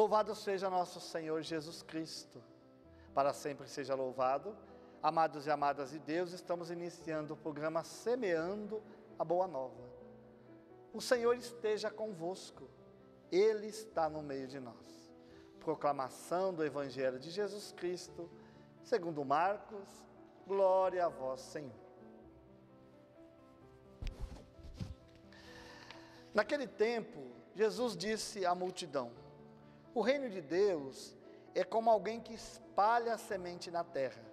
Louvado seja nosso Senhor Jesus Cristo, para sempre seja louvado. Amados e amadas de Deus, estamos iniciando o programa Semeando a Boa Nova. O Senhor esteja convosco, Ele está no meio de nós. Proclamação do Evangelho de Jesus Cristo, segundo Marcos. Glória a vós, Senhor. Naquele tempo, Jesus disse à multidão: o reino de Deus é como alguém que espalha a semente na terra.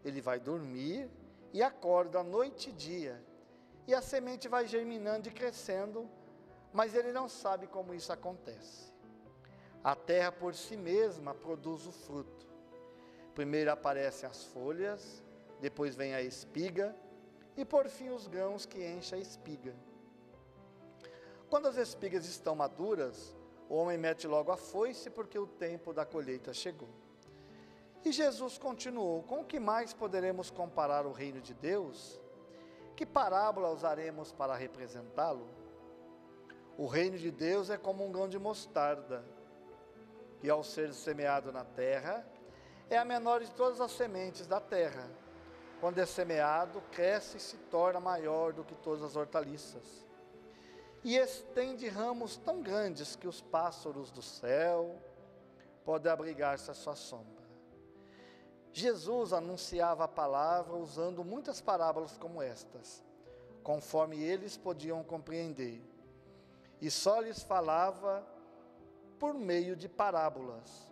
Ele vai dormir e acorda noite e dia, e a semente vai germinando e crescendo, mas ele não sabe como isso acontece. A terra por si mesma produz o fruto. Primeiro aparecem as folhas, depois vem a espiga, e por fim os grãos que enchem a espiga. Quando as espigas estão maduras, o homem mete logo a foice, porque o tempo da colheita chegou. E Jesus continuou: com o que mais poderemos comparar o reino de Deus? Que parábola usaremos para representá-lo? O reino de Deus é como um grão de mostarda, que ao ser semeado na terra, é a menor de todas as sementes da terra. Quando é semeado, cresce e se torna maior do que todas as hortaliças. E estende ramos tão grandes que os pássaros do céu podem abrigar-se à sua sombra. Jesus anunciava a palavra usando muitas parábolas como estas, conforme eles podiam compreender, e só lhes falava por meio de parábolas.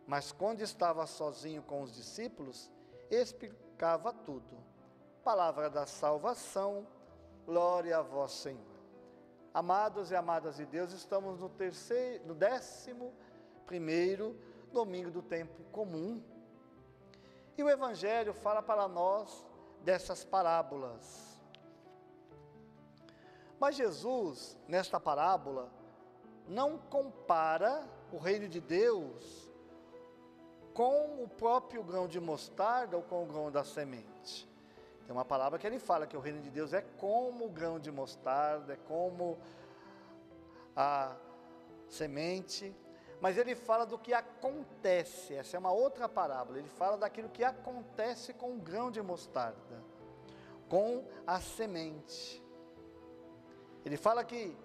Mas quando estava sozinho com os discípulos, explicava tudo. Palavra da salvação, glória a vós, Senhor. Amados e amadas de Deus, estamos no 11º domingo do tempo comum. E o Evangelho fala para nós dessas parábolas. Mas Jesus, nesta parábola, não compara o reino de Deus com o próprio grão de mostarda ou com o grão da semente. Tem uma palavra que ele fala que o reino de Deus é como o grão de mostarda, é como a semente, mas ele fala do que acontece. Essa é uma outra parábola. Ele fala daquilo que acontece com o grão de mostarda, com a semente. Ele fala que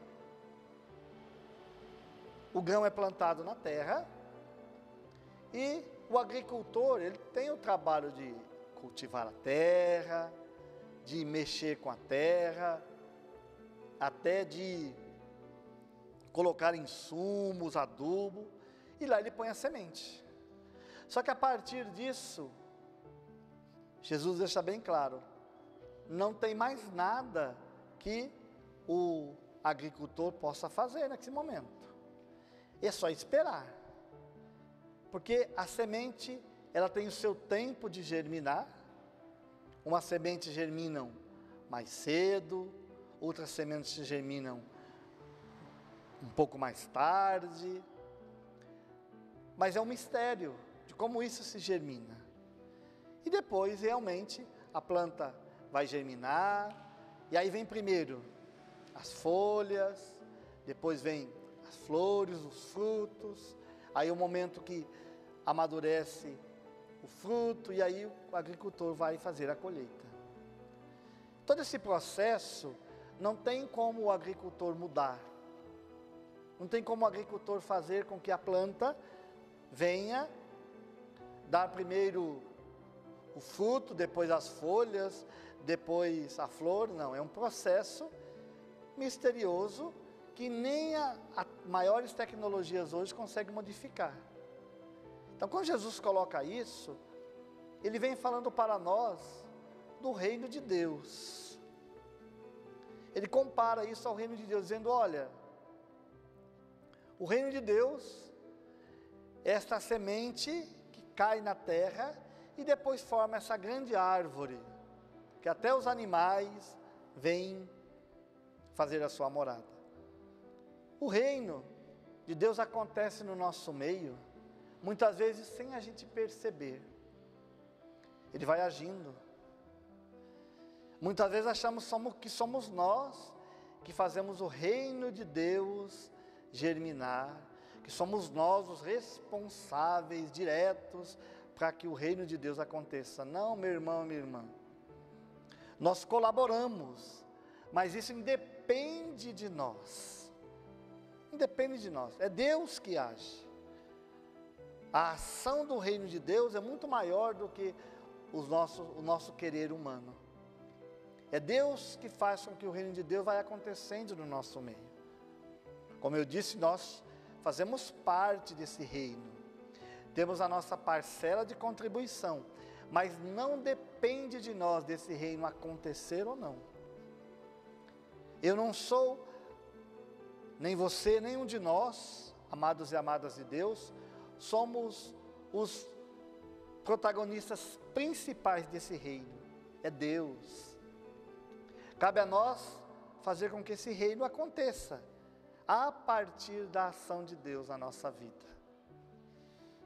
o grão é plantado na terra e o agricultor, ele tem o trabalho de cultivar a terra, de mexer com a terra, até de colocar insumos, adubo, e lá ele põe a semente. Só que a partir disso, Jesus deixa bem claro, não tem mais nada que o agricultor possa fazer nesse momento. É só esperar. Porque a semente, ela tem o seu tempo de germinar. Umas sementes germinam mais cedo, outras sementes germinam um pouco mais tarde. Mas é um mistério de como isso se germina. E depois, realmente, a planta vai germinar, e aí vem primeiro as folhas, depois vem as flores, os frutos, aí o momento que amadurece o fruto, e aí o agricultor vai fazer a colheita. Todo esse processo não tem como o agricultor mudar, não tem como o agricultor fazer com que a planta venha dar primeiro o fruto, depois as folhas, depois a flor. Não, é um processo misterioso que nem as maiores tecnologias hoje conseguem modificar. Então, quando Jesus coloca isso, ele vem falando para nós do reino de Deus. Ele compara isso ao reino de Deus, dizendo: olha, o reino de Deus é esta semente que cai na terra e depois forma essa grande árvore, que até os animais vêm fazer a sua morada. O reino de Deus acontece no nosso meio, muitas vezes sem a gente perceber. Ele vai agindo. Muitas vezes achamos que somos nós que fazemos o reino de Deus germinar, que somos nós os responsáveis diretos para que o reino de Deus aconteça. Não, meu irmão, minha irmã. Nós colaboramos, mas isso independe de nós. Independe de nós, é Deus que age. A ação do reino de Deus é muito maior do que o nosso querer humano. É Deus que faz com que o reino de Deus vai acontecendo no nosso meio. Como eu disse, nós fazemos parte desse reino. Temos a nossa parcela de contribuição, mas não depende de nós desse reino acontecer ou não. Eu não sou, nem você, nenhum de nós, amados e amadas de Deus, somos os protagonistas principais desse reino. É Deus. Cabe a nós fazer com que esse reino aconteça a partir da ação de Deus na nossa vida.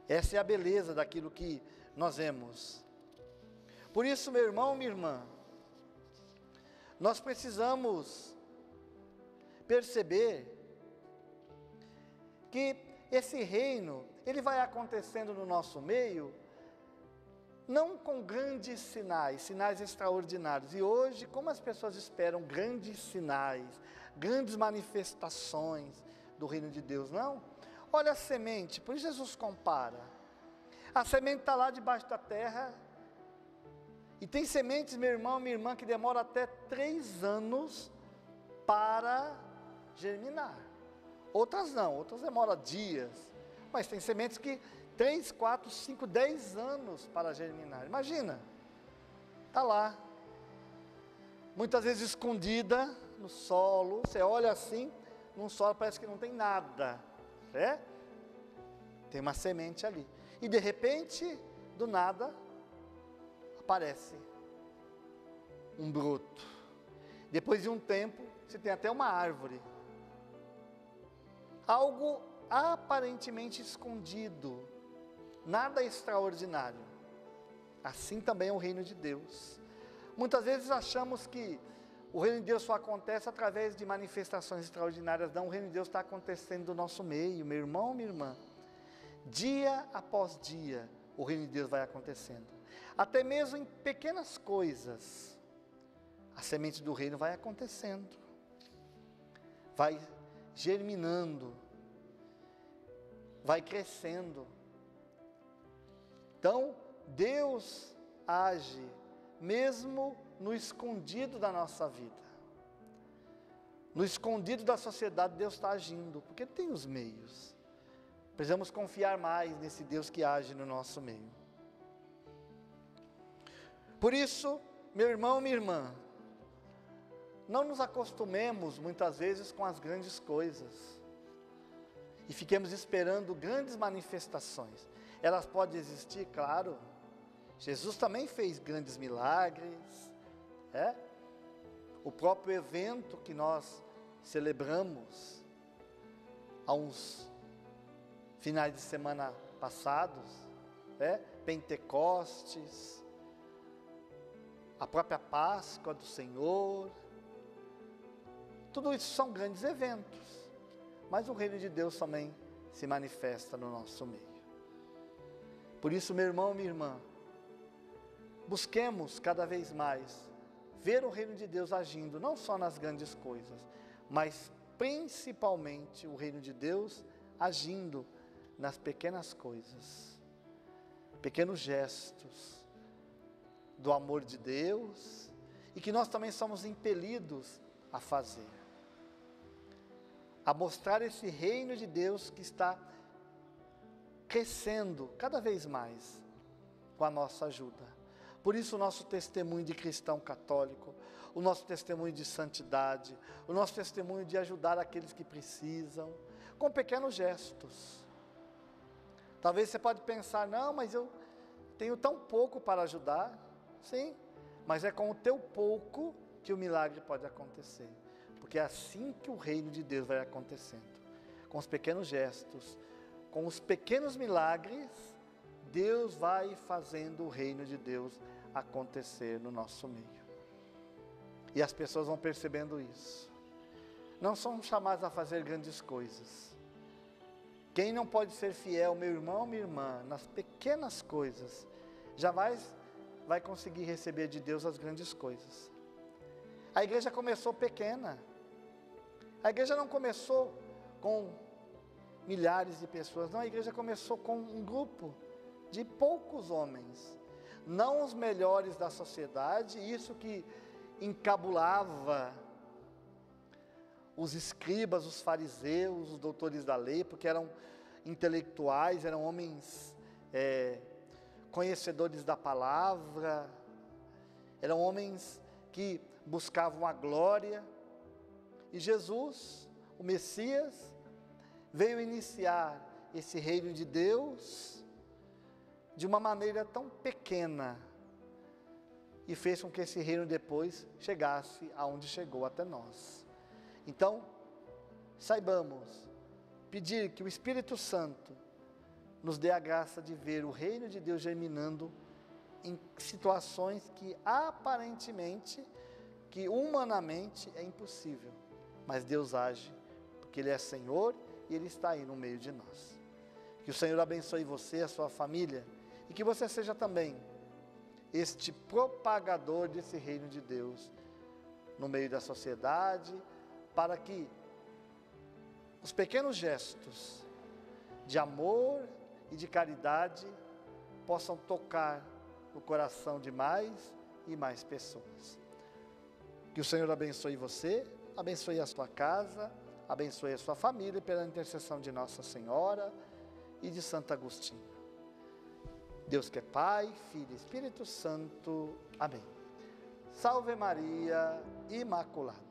Essa é a beleza daquilo que nós vemos. Por isso, meu irmão, minha irmã, nós precisamos perceber que esse reino, ele vai acontecendo no nosso meio, não com grandes sinais, sinais extraordinários. E hoje, como as pessoas esperam grandes sinais, grandes manifestações do reino de Deus, não? Olha a semente, por isso Jesus compara. A semente está lá debaixo da terra, e tem sementes, meu irmão, minha irmã, que demoram até 3 anos para germinar. Outras não, outras demoram dias, mas tem sementes que 3, 4, 5, 10 anos para germinar. Imagina, está lá, muitas vezes escondida no solo. Você olha assim, num solo parece que não tem nada, né? Tem uma semente ali, e de repente, do nada, aparece um broto. Depois de um tempo, você tem até uma árvore, algo aparentemente escondido, nada extraordinário. Assim também é o reino de Deus. Muitas vezes achamos que o reino de Deus só acontece através de manifestações extraordinárias. Não, o reino de Deus está acontecendo no nosso meio, meu irmão, minha irmã. Dia após dia, o reino de Deus vai acontecendo. Até mesmo em pequenas coisas, a semente do reino vai acontecendo, vai germinando, vai crescendo. Então, Deus age mesmo no escondido da nossa vida. No escondido da sociedade, Deus está agindo, porque Ele tem os meios. Precisamos confiar mais nesse Deus que age no nosso meio. Por isso, meu irmão, minha irmã, não nos acostumemos muitas vezes com as grandes coisas e fiquemos esperando grandes manifestações. Elas podem existir, claro. Jesus também fez grandes milagres, o próprio evento que nós celebramos há uns finais de semana passados, Pentecostes, a própria Páscoa do Senhor, tudo isso são grandes eventos, mas o reino de Deus também se manifesta no nosso meio. Por isso, meu irmão, minha irmã, busquemos cada vez mais ver o reino de Deus agindo, não só nas grandes coisas, mas principalmente o reino de Deus agindo nas pequenas coisas, pequenos gestos do amor de Deus, e que nós também somos impelidos a fazer, a mostrar esse reino de Deus que está crescendo cada vez mais com a nossa ajuda. Por isso o nosso testemunho de cristão católico, o nosso testemunho de santidade, o nosso testemunho de ajudar aqueles que precisam, com pequenos gestos. Talvez você pode pensar, não, mas eu tenho tão pouco para ajudar. Sim, mas é com o teu pouco que o milagre pode acontecer, porque é assim que o reino de Deus vai acontecendo, com os pequenos gestos, com os pequenos milagres, Deus vai fazendo o reino de Deus acontecer no nosso meio, e as pessoas vão percebendo isso. Não somos chamados a fazer grandes coisas, Quem não pode ser fiel, meu irmão, minha irmã, nas pequenas coisas, jamais vai conseguir receber de Deus as grandes coisas. A igreja começou pequena. A igreja não começou com milhares de pessoas, não, a igreja começou com um grupo de poucos homens, não os melhores da sociedade, isso que encabulava os escribas, os fariseus, os doutores da lei, porque eram intelectuais, eram homens conhecedores da palavra, eram homens que buscavam a glória, e Jesus, o Messias, veio iniciar esse reino de Deus de uma maneira tão pequena, e fez com que esse reino depois chegasse aonde chegou até nós. Então, saibamos pedir que o Espírito Santo nos dê a graça de ver o reino de Deus germinando em situações que aparentemente, que humanamente é impossível, mas Deus age, porque Ele é Senhor e Ele está aí no meio de nós. Que o Senhor abençoe você, a sua família, e que você seja também este propagador desse reino de Deus no meio da sociedade, para que os pequenos gestos de amor e de caridade possam tocar o coração de mais e mais pessoas. Que o Senhor abençoe você, abençoe a sua casa, abençoe a sua família pela intercessão de Nossa Senhora e de Santo Agostinho. Deus que é Pai, Filho e Espírito Santo. Amém. Salve Maria Imaculada.